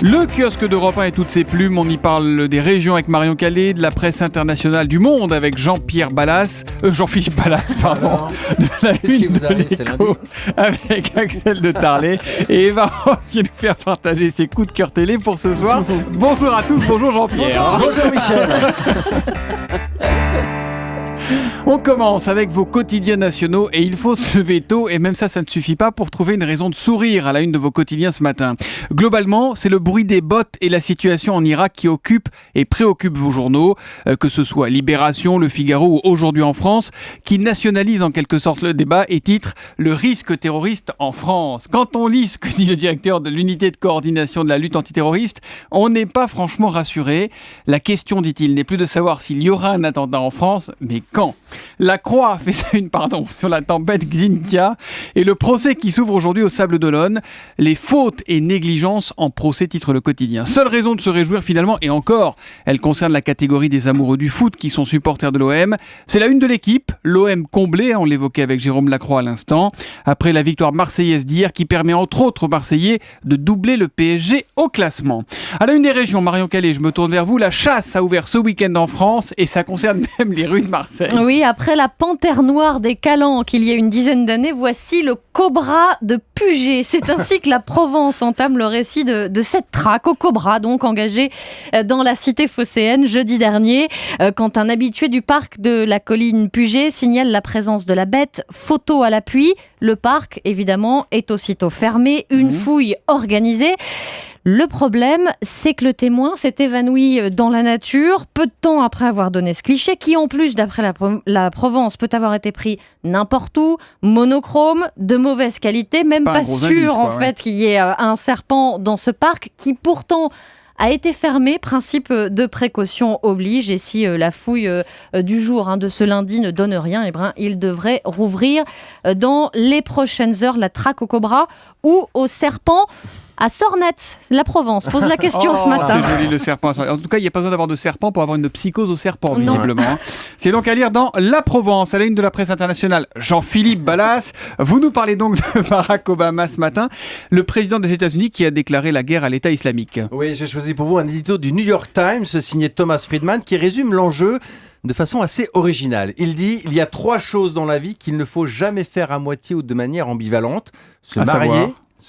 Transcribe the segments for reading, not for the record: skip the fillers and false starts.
Le kiosque d'Europe 1 et toutes ses plumes, on y parle des régions avec Marion Calais, de la presse internationale du monde avec Jean-Philippe Ballas, de la une de l'Écho avec Axel de Tarlet et Eva Rock qui nous fait partager ses coups de cœur télé pour ce soir. Bonjour à tous, bonjour Jean-Pierre. Bonjour Michel. On commence avec vos quotidiens nationaux et il faut se lever tôt et même ça ne suffit pas pour trouver une raison de sourire à la une de vos quotidiens ce matin. Globalement, c'est le bruit des bottes et la situation en Irak qui occupe et préoccupe vos journaux, que ce soit Libération, Le Figaro ou Aujourd'hui en France, qui nationalisent en quelque sorte le débat et titre « Le risque terroriste en France ». Quand on lit ce que dit le directeur de l'unité de coordination de la lutte antiterroriste, on n'est pas franchement rassuré. La question, dit-il, n'est plus de savoir s'il y aura un attentat en France, mais quand. La Croix fait sa une sur la tempête Xynthia et le procès qui s'ouvre aujourd'hui au Sables d'Olonne. Les fautes et négligences en procès, titre le quotidien. Seule raison de se réjouir finalement, et encore, elle concerne la catégorie des amoureux du foot qui sont supporters de l'OM. C'est la une de l'Équipe, l'OM comblé, on l'évoquait avec Jérôme Lacroix à l'instant, après la victoire marseillaise d'hier qui permet entre autres aux Marseillais de doubler le PSG au classement. À la une des régions, Marion Calais, je me tourne vers vous. La chasse a ouvert ce week-end en France et ça concerne même les rues de Marseille. Oui, après la panthère noire des Calanques il y a une dizaine d'années, voici le cobra de Puget. C'est ainsi que la Provence entame le récit de cette traque au cobra, donc engagée dans la cité phocéenne jeudi dernier, quand un habitué du parc de la colline Puget signale la présence de la bête. Photo à l'appui, le parc, évidemment, est aussitôt fermé, une fouille organisée. Le problème, c'est que le témoin s'est évanoui dans la nature peu de temps après avoir donné ce cliché, qui en plus, d'après la Provence, peut avoir été pris n'importe où, monochrome, de mauvaise qualité, même pas sûr fait qu'il y ait un serpent dans ce parc, qui pourtant a été fermé, principe de précaution oblige, et si la fouille du jour de ce lundi ne donne rien, il devrait rouvrir dans les prochaines heures. La traque au cobra ou au serpent à Sornette, la Provence pose la question ce matin. C'est joli le serpent. En tout cas, il n'y a pas besoin d'avoir de serpent pour avoir une psychose au serpent, visiblement. C'est donc à lire dans La Provence, à la une de la presse internationale. Jean-Philippe Ballas, vous nous parlez donc de Barack Obama ce matin, le président des États-Unis qui a déclaré la guerre à l'État islamique. Oui, j'ai choisi pour vous un édito du New York Times signé Thomas Friedman qui résume l'enjeu de façon assez originale. Il dit « Il y a 3 choses dans la vie qu'il ne faut jamais faire à moitié ou de manière ambivalente. Se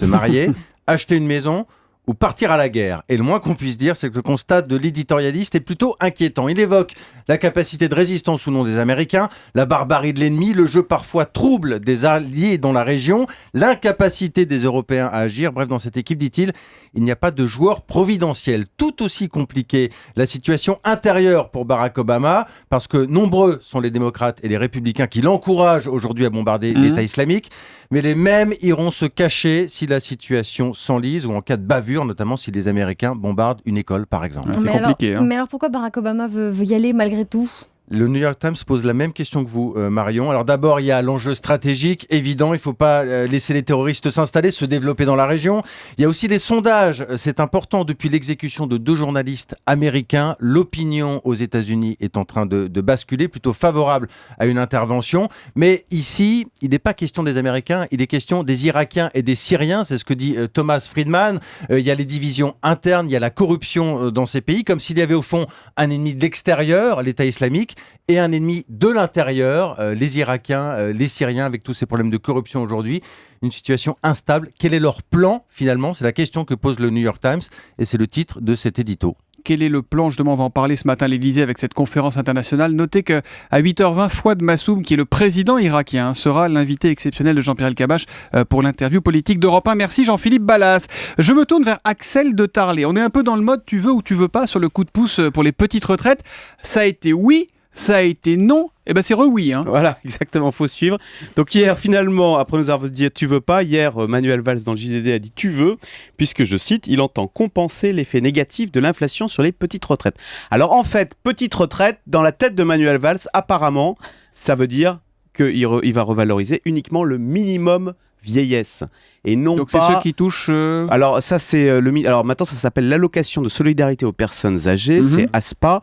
marier, acheter une maison ou partir à la guerre. » Et le moins qu'on puisse dire, c'est que le constat de l'éditorialiste est plutôt inquiétant. Il évoque la capacité de résistance ou non des Américains, la barbarie de l'ennemi, le jeu parfois trouble des alliés dans la région, l'incapacité des Européens à agir. Bref, dans cette équipe, dit-il, il n'y a pas de joueur providentiel. Tout aussi compliqué la situation intérieure pour Barack Obama, parce que nombreux sont les démocrates et les républicains qui l'encouragent aujourd'hui à bombarder l'État islamique, mais les mêmes iront se cacher si la situation s'enlise ou en cas de bavure, notamment si les Américains bombardent une école, par exemple. C'est compliqué. Mais alors pourquoi Barack Obama veut y aller malgré tout ? Le New York Times pose la même question que vous, Marion. Alors d'abord, il y a l'enjeu stratégique, évident. Il ne faut pas laisser les terroristes s'installer, se développer dans la région. Il y a aussi des sondages. C'est important. Depuis l'exécution de 2 journalistes américains, l'opinion aux États-Unis est en train de basculer, plutôt favorable à une intervention. Mais ici, il n'est pas question des Américains, il est question des Irakiens et des Syriens. C'est ce que dit Thomas Friedman. Il y a les divisions internes, il y a la corruption dans ces pays, comme s'il y avait au fond un ennemi de l'extérieur, l'État islamique, et un ennemi de l'intérieur, les Irakiens, les Syriens, avec tous ces problèmes de corruption aujourd'hui. Une situation instable. Quel est leur plan, finalement ? C'est la question que pose le New York Times, et c'est le titre de cet édito. Quel est le plan ? Justement, on va en parler ce matin à l'Élysée avec cette conférence internationale. Notez qu'à 8h20, Fouad Massoum, qui est le président irakien, sera l'invité exceptionnel de Jean-Pierre Elkabbach pour l'interview politique d'Europe 1. Merci Jean-Philippe Ballas. Je me tourne vers Axel de Tarlet. On est un peu dans le mode tu veux ou tu veux pas sur le coup de pouce pour les petites retraites. Ça a été oui, ça a été non. Eh ben c'est oui. Voilà, exactement, faut suivre. Donc hier, finalement, après nous avoir dit tu veux pas, hier, Manuel Valls dans le JDD a dit tu veux, puisque, je cite, il entend compenser l'effet négatif de l'inflation sur les petites retraites. Alors en fait, petite retraite, dans la tête de Manuel Valls, apparemment, ça veut dire qu'il va revaloriser uniquement le minimum vieillesse et non Donc pas... c'est ceux qui touchent... Alors ça c'est alors maintenant ça s'appelle l'allocation de solidarité aux personnes âgées, c'est ASPA.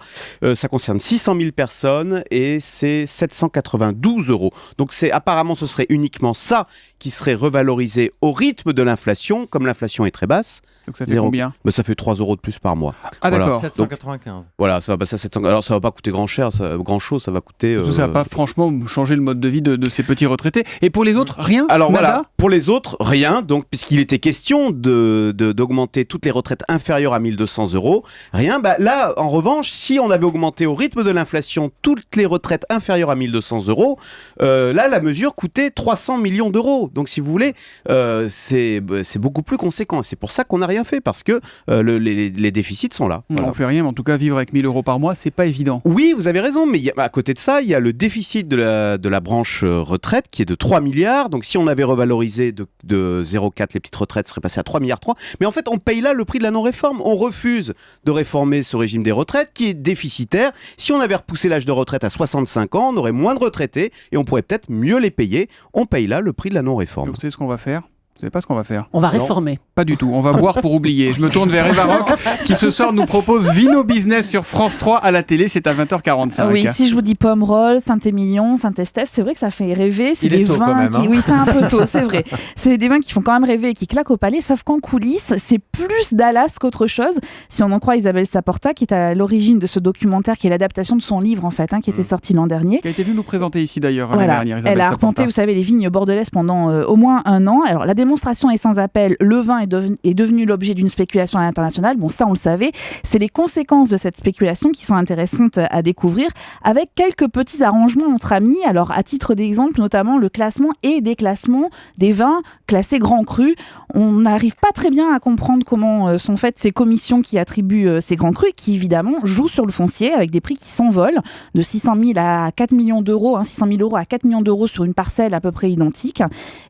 Ça concerne 600 000 personnes et c'est 792 €. Donc apparemment ce serait uniquement ça qui serait revalorisé au rythme de l'inflation, comme l'inflation est très basse. Donc ça fait combien ? Ça fait 3 € de plus par mois. Ah d'accord. 795. Voilà, ça va passer à 700. Alors ça va pas coûter grand chose, ça va coûter. Ça va pas franchement changer le mode de vie de ces petits retraités. Et pour les autres, rien ? Alors Nada ? voilà, pour les autres, rien. Donc, puisqu'il était question d'augmenter toutes les retraites inférieures à 1 200 €, rien. Bah, là, en revanche, si on avait augmenté au rythme de l'inflation toutes les retraites inférieures à 1 200 €, là, la mesure coûtait 300 millions d'euros. Donc, si vous voulez, c'est beaucoup plus conséquent. C'est pour ça qu'on n'a rien fait, parce que les déficits sont là. Voilà. On fait rien, mais en tout cas, vivre avec 1 000 € par mois, c'est pas évident. Oui, vous avez raison, mais à côté de ça, il y a le déficit de la branche retraite qui est de 3 milliards. Donc, si on avait revalorisé de 0,4 les petites retraites, seraient passées à 3,3 milliards. Mais en fait, on paye là le prix de la non-réforme. On refuse de réformer ce régime des retraites qui est déficitaire. Si on avait repoussé l'âge de retraite à 65 ans, on aurait moins de retraités et on pourrait peut-être mieux les payer. On paye là le prix de la non-réforme. Vous savez ce qu'on va faire ? Vous savez pas ce qu'on va faire ? On va réformer. Pas du tout, on va boire pour oublier. Je me tourne vers Eva Rock qui ce soir nous propose Vino Business sur France 3 à la télé, c'est à 20h45. Oui, si je vous dis Pomerol, Saint-Émilion, Saint-Estèphe, c'est vrai que ça fait rêver. C'est des vins qui... Oui, c'est un peu tôt, c'est vrai. C'est des vins qui font quand même rêver et qui claquent au palais, sauf qu'en coulisses, c'est plus Dallas qu'autre chose. Si on en croit Isabelle Saporta, qui est à l'origine de ce documentaire, qui est l'adaptation de son livre en fait, qui était sorti l'an dernier. Qui a été venue nous présenter ici d'ailleurs l'année Voilà. dernière, Isabelle Elle a Saporta. arpenté, vous savez, les vignes bordelaises pendant au moins 1 an. Alors la démonstration est sans appel. Le vin est devenu l'objet d'une spéculation à l'international. Bon, ça, on le savait. C'est les conséquences de cette spéculation qui sont intéressantes à découvrir, avec quelques petits arrangements entre amis. Alors, à titre d'exemple, notamment le classement et déclassement des vins classés grands crus. On n'arrive pas très bien à comprendre comment sont faites ces commissions qui attribuent ces grands crus, qui évidemment jouent sur le foncier avec des prix qui s'envolent de 600 000 à 4 millions d'euros, 600 000 € à 4 millions d'euros sur une parcelle à peu près identique.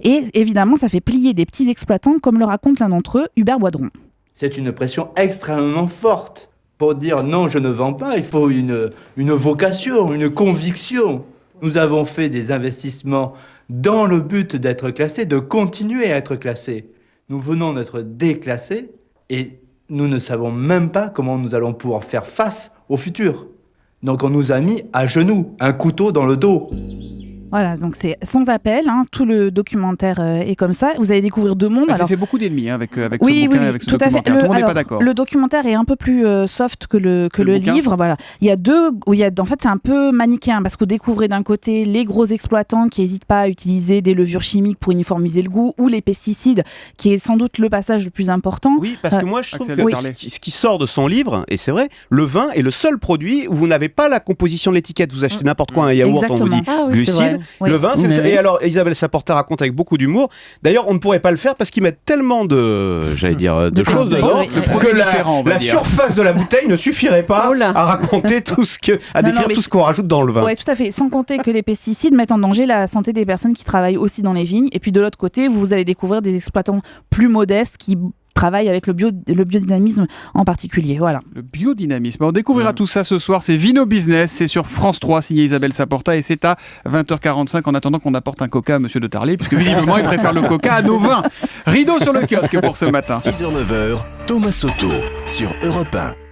Et évidemment, ça fait plier des petits exploitants, comme le raconte l'un d'entre eux, Hubert Boidron. C'est une pression extrêmement forte pour dire non, je ne vends pas. Il faut une vocation, une conviction. Nous avons fait des investissements dans le but d'être classés, de continuer à être classés. Nous venons d'être déclassés et nous ne savons même pas comment nous allons pouvoir faire face au futur. Donc on nous a mis à genoux, un couteau dans le dos. Voilà, donc c'est sans appel, tout le documentaire est comme ça. Vous allez découvrir deux mondes. Ça fait beaucoup d'ennemis avec ce oui, bouquin, oui, avec ce tout à fait. documentaire. Tout le monde n'est pas d'accord. Le documentaire est un peu plus soft que le bouquin. livre. Voilà. Il y a en fait, c'est un peu manichéen parce que vous découvrez d'un côté les gros exploitants qui n'hésitent pas à utiliser des levures chimiques pour uniformiser le goût, ou les pesticides, qui est sans doute le passage le plus important. Oui, parce que moi je trouve Axel que Detarlet. ce qui sort de son livre, et c'est vrai, le vin est le seul produit où vous n'avez pas la composition de l'étiquette. Vous achetez n'importe quoi, un yaourt, on vous dit Ah oui, c'est glucides. vrai. Oui. Le vin, c'est le seul. Et alors, Isabelle Saporta raconte avec beaucoup d'humour. D'ailleurs, on ne pourrait pas le faire parce qu'ils mettent tellement de choses dedans De produits que différents, on va la dire. surface de la bouteille ne suffirait pas Oh là. à raconter à Non, décrire mais tout ce qu'on rajoute dans le vin. Oui, tout à fait. Sans compter que les pesticides mettent en danger la santé des personnes qui travaillent aussi dans les vignes. Et puis de l'autre côté, vous allez découvrir des exploitants plus modestes qui travaillent avec le biodynamisme en particulier. Voilà. Le biodynamisme. On découvrira tout ça ce soir. C'est Vino Business. C'est sur France 3, signé Isabelle Saporta. Et c'est à 20h45 en attendant qu'on apporte un coca à Monsieur de Tarlet, puisque visiblement, il préfère le coca à nos vins. Rideau sur le kiosque pour ce matin. 6h-9h, Thomas Soto sur Europe 1.